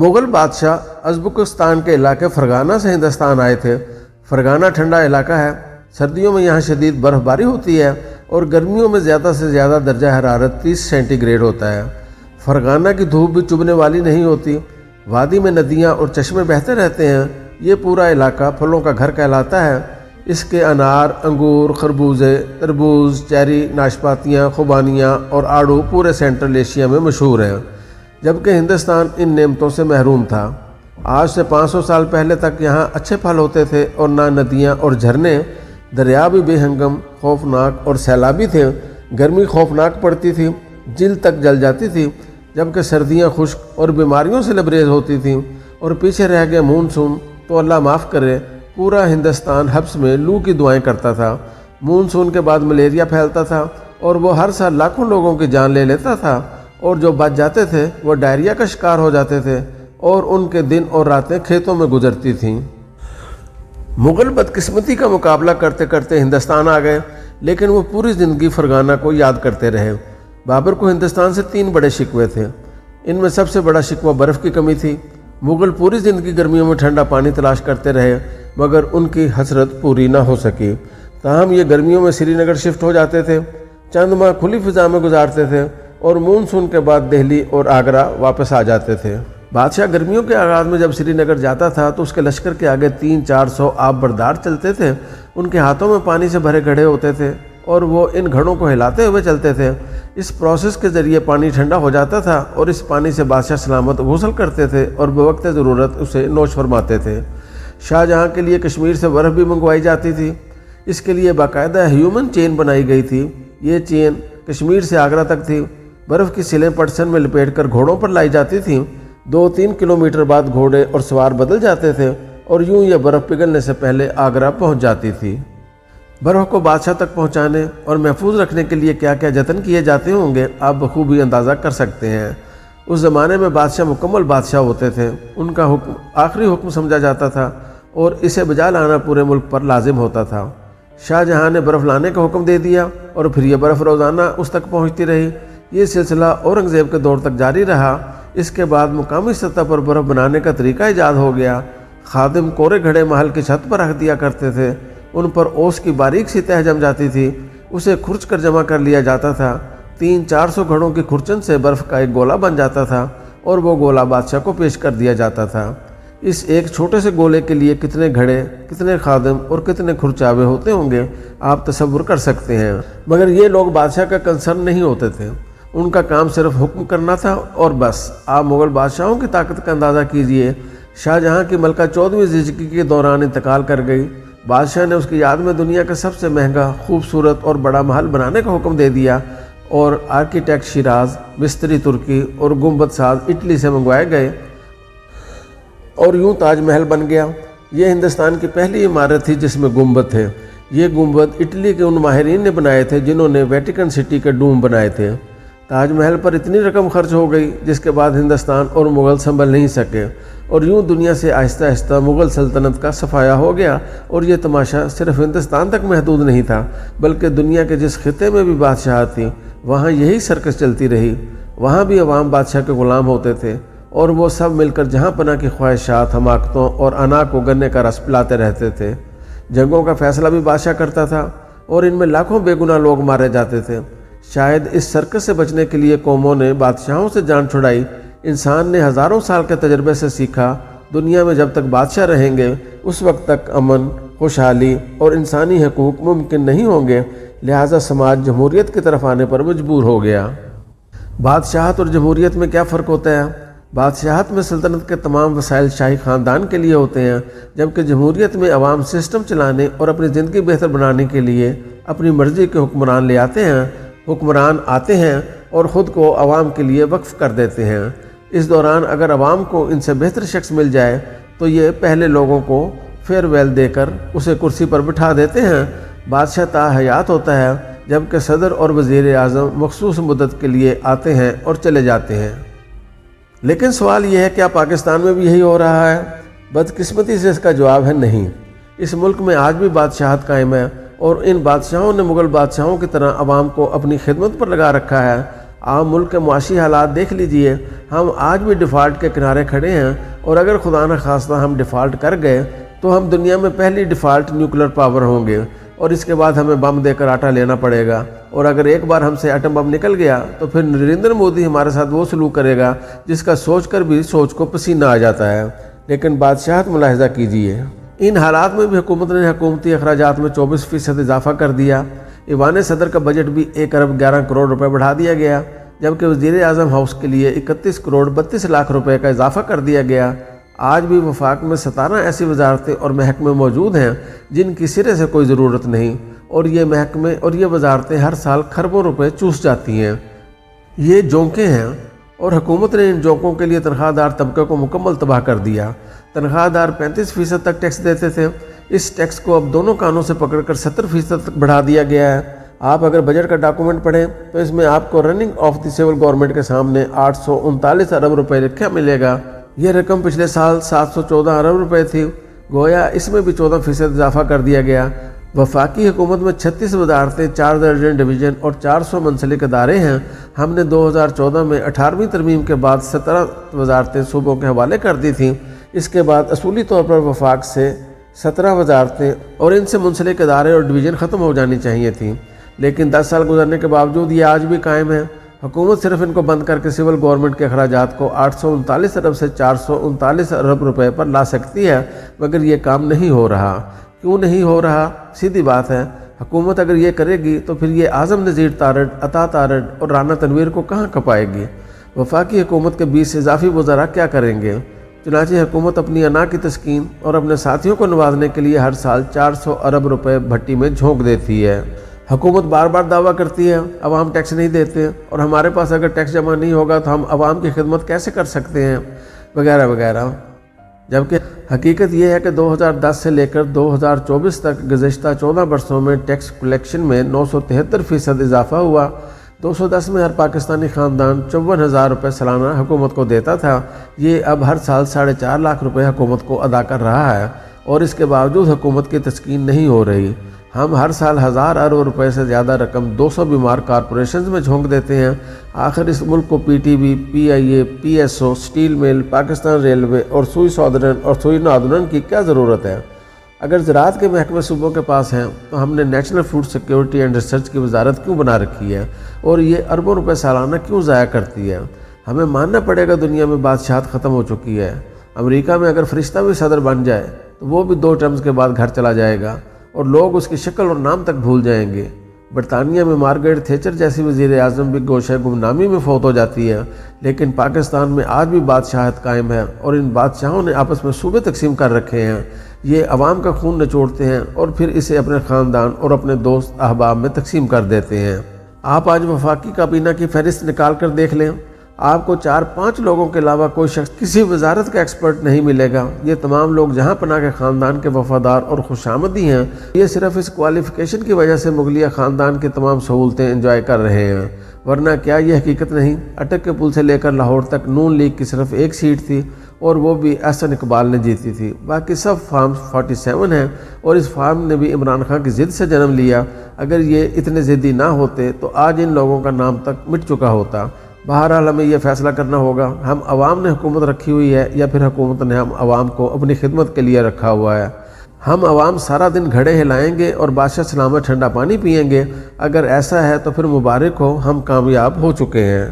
मुग़ल बादशाह अज़्बकिस्तान के इलाके फ़रगाना से हिंदुस्तान आए थे। फ़रगाना ठंडा इलाका है। सर्दियों में यहाँ शदीद बर्फ़बारी होती है और गर्मियों में ज़्यादा से ज़्यादा दर्जा हरारत 30 सेंटीग्रेड होता है। फ़रगाना की धूप भी चुभने वाली नहीं होती। वादी में नदियाँ और चश्मे बहते रहते हैं। ये पूरा इलाका फलों का घर कहलाता है। इसके अनार, अंगूर, खरबूजे, तरबूज, चेरी, नाशपातियाँ, खुबानियाँ और आड़ू पूरे सेंट्रल एशिया में मशहूर हैं, जबकि हिंदुस्तान इन नेमतों से महरूम था। आज से 500 साल पहले तक यहाँ अच्छे फल होते थे और ना नदियाँ और झरने, दरिया भी बेहंगम, खौफनाक और सैलाबी थे। गर्मी खौफनाक पड़ती थी, जिल तक जल जाती थी, जबकि सर्दियाँ खुश्क और बीमारियों से लबरेज होती थीं। और पीछे रह गया मानसून, तो अल्लाह माफ़ करे, पूरा हिंदुस्तान हब्स में लू की दुआएं करता था। मानसून के बाद मलेरिया फैलता था और वो हर साल लाखों लोगों की जान ले लेता था, और जो बच जाते थे वो डायरिया का शिकार हो जाते थे और उनके दिन और रातें खेतों में गुजरती थीं। मुग़ल बदकिस्मती का मुकाबला करते करते हिंदुस्तान आ गए, लेकिन वो पूरी ज़िंदगी फ़रगाना को याद करते रहे। बाबर को हिंदुस्तान से 3 बड़े शिकवे थे। इनमें सबसे बड़ा शिकवा बर्फ़ की कमी थी। मुग़ल पूरी ज़िंदगी गर्मियों में ठंडा पानी तलाश करते रहे, मगर उनकी हसरत पूरी ना हो सकी। ताहम ये गर्मियों में श्रीनगर शिफ्ट हो जाते थे, चंद माह खुली फ़िज़ा में गुजारते थे और मानसून के बाद दिल्ली और आगरा वापस आ जाते थे। बादशाह गर्मियों के आगाज़ में जब श्रीनगर जाता था तो उसके लश्कर के आगे 300-400 आब बरदार चलते थे। उनके हाथों में पानी से भरे घड़े होते थे और वो इन घड़ों को हिलाते हुए चलते थे। इस प्रोसेस के ज़रिए पानी ठंडा हो जाता था और इस पानी से बादशाह सलामत गुस्ल करते थे और बवक्त ज़रूरत उसे नोश फरमाते थे। शाहजहाँ के लिए कश्मीर से बर्फ़ भी मंगवाई जाती थी। इसके लिए बाकायदा ह्यूमन चेन बनाई गई थी। ये चेन कश्मीर से आगरा तक थी। बर्फ़ की सिलें पटसन में लपेटकर घोड़ों पर लाई जाती थीं। 2-3 किलोमीटर बाद घोड़े और सवार बदल जाते थे और यूं यह बर्फ़ पिघलने से पहले आगरा पहुंच जाती थी। बर्फ़ को बादशाह तक पहुंचाने और महफूज रखने के लिए क्या क्या जतन किए जाते होंगे, आप बखूबी अंदाज़ा कर सकते हैं। उस ज़माने में बादशाह मुकम्मल बादशाह होते थे। उनका हुक्म आखिरी हुक्म समझा जाता था और इसे बजा लाना पूरे मुल्क पर लाजिम होता था। शाहजहाँ ने बर्फ़ लाने का हुक्म दे दिया और फिर यह बर्फ़ रोज़ाना उस तक पहुँचती रही। ये सिलसिला औरंगज़ेब के दौर तक जारी रहा। इसके बाद मुकामी सतह पर बर्फ़ बनाने का तरीका ईजाद हो गया। खादिम कोरे घड़े महल की छत पर रख दिया करते थे। उन पर ओस की बारीक सी तह जम जाती थी। उसे खुरच कर जमा कर लिया जाता था। 300-400 घड़ों की खुरचन से बर्फ़ का एक गोला बन जाता था और वो गोला बादशाह को पेश कर दिया जाता था। इस एक छोटे से गोले के लिए कितने घड़े, कितने खादिम और कितने खुरचावे होते होंगे, आप तसव्वुर कर सकते हैं। मगर ये लोग बादशाह का कंसर्न नहीं होते थे। उनका काम सिर्फ हुक्म करना था और बस। आप मुग़ल बादशाहों की ताकत का अंदाज़ा कीजिए। शाहजहाँ की मलका 14वीं ज़िंदगी के दौरान इंतकाल कर गई। बादशाह ने उसकी याद में दुनिया का सबसे महंगा, खूबसूरत और बड़ा महल बनाने का हुक्म दे दिया और आर्किटेक्ट शिराज, मिस्त्री तुर्की और गुंबद साज इटली से मंगवाए गए और यूं ताजमहल बन गया। ये हिंदुस्तान की पहली इमारत थी जिसमें गुंबद थे। ये गुंबद इटली के उन माहिरीन ने बनाए थे जिन्होंने वेटिकन सिटी के डूम बनाए थे। ताजमहल पर इतनी रकम खर्च हो गई जिसके बाद हिंदुस्तान और मुग़ल संभल नहीं सके और यूं दुनिया से आहिस्ता आहिस्ता मुग़ल सल्तनत का सफाया हो गया। और ये तमाशा सिर्फ हिंदुस्तान तक महदूद नहीं था, बल्कि दुनिया के जिस खिते में भी बादशाह थी वहाँ यही सर्कस चलती रही। वहाँ भी अवाम बादशाह के ग़ुलाम होते थे और वो सब मिलकर जहाँ पना की ख्वाहिशात, हमाकतों और अना को गन्ने का रस पिलाते रहते थे। जंगों का फैसला भी बादशाह करता था और इनमें लाखों बेगुनाह लोग मारे जाते थे। शायद इस सर्कस से बचने के लिए कौमों ने बादशाहों से जान छुड़ाई। इंसान ने हज़ारों साल के तजर्बे से सीखा, दुनिया में जब तक बादशाह रहेंगे उस वक्त तक अमन, खुशहाली और इंसानी हकूक़ मुमकिन नहीं होंगे। लिहाजा समाज जमहूरियत की तरफ आने पर मजबूर हो गया। बादशाहत और जमहूरियत में क्या फ़र्क होता है? बादशाहत में सल्तनत के तमाम वसाइल शाही ख़ानदान के लिए होते हैं, जबकि जमहूरियत में अवाम सिस्टम चलाने और अपनी ज़िंदगी बेहतर बनाने के लिए अपनी मर्ज़ी के हुक्मरान ले आते हैं। हुक्मरान आते हैं और ख़ुद को अवाम के लिए वक्फ़ कर देते हैं। इस दौरान अगर अवाम को इनसे बेहतर शख्स मिल जाए तो ये पहले लोगों को फेयरवेल देकर उसे कुर्सी पर बिठा देते हैं। बादशाह ताहयात होता है, जबकि सदर और वज़ीर आज़म मखसूस मुद्दत के लिए आते हैं और चले जाते हैं। लेकिन सवाल यह है, क्या पाकिस्तान में भी यही हो रहा है? बदकिस्मती से इसका जवाब है नहीं। इस मुल्क में आज भी बादशाहत कायम है और इन बादशाहों ने मुग़ल बादशाहों की तरह अवाम को अपनी खिदमत पर लगा रखा है। عام ملک کے معاشی حالات دیکھ لیجئے، ہم آج بھی ڈیفالٹ کے کنارے کھڑے ہیں، اور اگر خدا نہ خواستہ ہم ڈیفالٹ کر گئے تو ہم دنیا میں پہلی ڈیفالٹ نیوکلیر پاور ہوں گے، اور اس کے بعد ہمیں بم دے کر آٹا لینا پڑے گا، اور اگر ایک بار ہم سے ایٹم بم نکل گیا تو پھر نریندر مودی ہمارے ساتھ وہ سلوک کرے گا جس کا سوچ کر بھی سوچ کو پسینہ آ جاتا ہے۔ لیکن بادشاہت ملاحظہ کیجئے، ان حالات میں بھی حکومت نے حکومتی اخراجات میں 24% اضافہ کر دیا۔ ایوان صدر کا بجٹ بھی 1 ارب 11 کروڑ روپے بڑھا دیا گیا، جبکہ وزیر اعظم ہاؤس کے لیے 31 کروڑ 32 لاکھ روپے کا اضافہ کر دیا گیا۔ آج بھی وفاق میں 17 ایسی وزارتیں اور محکمے موجود ہیں جن کی سرے سے کوئی ضرورت نہیں، اور یہ محکمے اور یہ وزارتیں ہر سال کھربوں روپے چوس جاتی ہیں۔ یہ جونکیں ہیں، اور حکومت نے ان جونکوں کے لیے تنخواہ دار طبقے کو مکمل تباہ کر دیا۔ تنخواہ دار 35% تک ٹیکس دیتے تھے، اس ٹیکس کو اب دونوں کانوں سے پکڑ کر 70% تک بڑھا دیا گیا ہے۔ آپ اگر بجٹ کا ڈاکومنٹ پڑھیں تو اس میں آپ کو running of the civil government کے سامنے 839 ارب روپے لکھا ملے گا۔ یہ رقم پچھلے سال 714 ارب روپے تھی، گویا اس میں بھی 14% اضافہ کر دیا گیا۔ وفاقی حکومت میں 36 وزارتیں، 4 درجن ڈویژن اور 400 منسلک ادارے ہیں۔ ہم نے 2014 میں 18ویں ترمیم کے بعد 17 وزارتیں صوبوں کے حوالے کر دی تھیں۔ اس کے بعد اصولی طور پر وفاق سے 17 وزارتیں اور ان سے منسلک ادارے اور ڈویژن ختم ہو جانی چاہیے تھیں، لیکن 10 سال گزرنے کے باوجود یہ آج بھی قائم ہے۔ حکومت صرف ان کو بند کر کے سول گورنمنٹ کے اخراجات کو 839 ارب سے 439 ارب روپے پر لا سکتی ہے، مگر یہ کام نہیں ہو رہا۔ کیوں نہیں ہو رہا؟ سیدھی بات ہے، حکومت اگر یہ کرے گی تو پھر یہ اعظم نذیر تارڑ، عطا تارڑ اور رانا تنویر کو کہاں کھپائے گی؟ وفاقی حکومت کے 20 اضافی وزراء کیا کریں گے؟ چنانچہ حکومت اپنی انا کی تسکین اور اپنے ساتھیوں کو نوازنے کے لیے ہر سال 400 ارب روپے بھٹی میں جھونک دیتی ہے۔ حکومت بار بار دعویٰ کرتی ہے عوام ٹیکس نہیں دیتے، اور ہمارے پاس اگر ٹیکس جمع نہیں ہوگا تو ہم عوام کی خدمت کیسے کر سکتے ہیں، وغیرہ وغیرہ۔ جبکہ حقیقت یہ ہے کہ 2010 سے لے کر 2024 تک گزشتہ 14 برسوں میں ٹیکس کلیکشن میں 973% اضافہ ہوا۔ 2010 میں ہر پاکستانی خاندان 54,000 روپے سالانہ حکومت کو دیتا تھا، یہ اب ہر سال 4.5 لاکھ روپے حکومت کو ادا کر رہا ہے، اور اس کے باوجود حکومت کی تسکین نہیں ہو رہی۔ ہم ہر سال 1000 ارب روپے سے زیادہ رقم 200 بیمار کارپوریشنز میں جھونک دیتے ہیں۔ آخر اس ملک کو P T V, P I A, P S O, steel mill, Pakistan railway اور سوئی سودرن اور سوئی نادرن کی کیا ضرورت ہے؟ اگر زراعت کے محکمے صوبوں کے پاس ہیں تو ہم نے national food security and research کی وزارت کیوں بنا رکھی ہے، اور یہ اربوں روپے سالانہ کیوں ضائع کرتی ہے؟ ہمیں ماننا پڑے گا دنیا میں بادشاہت ختم ہو چکی ہے۔ امریکہ میں اگر فرشتہ بھی صدر بن جائے تو وہ بھی 2 ٹرمز کے بعد گھر چلا جائے گا، اور لوگ اس کی شکل اور نام تک بھول جائیں گے۔ برطانیہ میں مارگریٹ تھیچر جیسی وزیر اعظم بھی گوشہ گمنامی میں فوت ہو جاتی ہے، لیکن پاکستان میں آج بھی بادشاہت قائم ہے، اور ان بادشاہوں نے آپس میں صوبے تقسیم کر رکھے ہیں۔ یہ عوام کا خون نچوڑتے ہیں اور پھر اسے اپنے خاندان اور اپنے دوست احباب میں تقسیم کر دیتے ہیں۔ آپ آج وفاقی کابینہ کی فہرست نکال کر دیکھ لیں، آپ کو 4-5 لوگوں کے علاوہ کوئی شخص کسی وزارت کا ایکسپرٹ نہیں ملے گا۔ یہ تمام لوگ جہاں پناہ کے خاندان کے وفادار اور خوشامدی ہیں۔ یہ صرف اس کوالیفیکیشن کی وجہ سے مغلیہ خاندان کی تمام سہولتیں انجوائے کر رہے ہیں، ورنہ کیا یہ حقیقت نہیں؟ اٹک کے پل سے لے کر لاہور تک نون لیگ کی صرف 1 سیٹ تھی، اور وہ بھی احسن اقبال نے جیتی تھی۔ باقی سب فارم 47 ہیں، اور اس فارم نے بھی عمران خان کی ضد سے جنم لیا۔ اگر یہ اتنے ضدی نہ ہوتے تو آج ان لوگوں کا نام تک مٹ چکا ہوتا۔ بہرحال ہمیں یہ فیصلہ کرنا ہوگا، ہم عوام نے حکومت رکھی ہوئی ہے یا پھر حکومت نے ہم عوام کو اپنی خدمت کے لیے رکھا ہوا ہے۔ ہم عوام سارا دن گھڑے ہلائیں گے اور بادشاہ سلامت ٹھنڈا پانی پئیں گے؟ اگر ایسا ہے تو پھر مبارک ہو، ہم کامیاب ہو چکے ہیں۔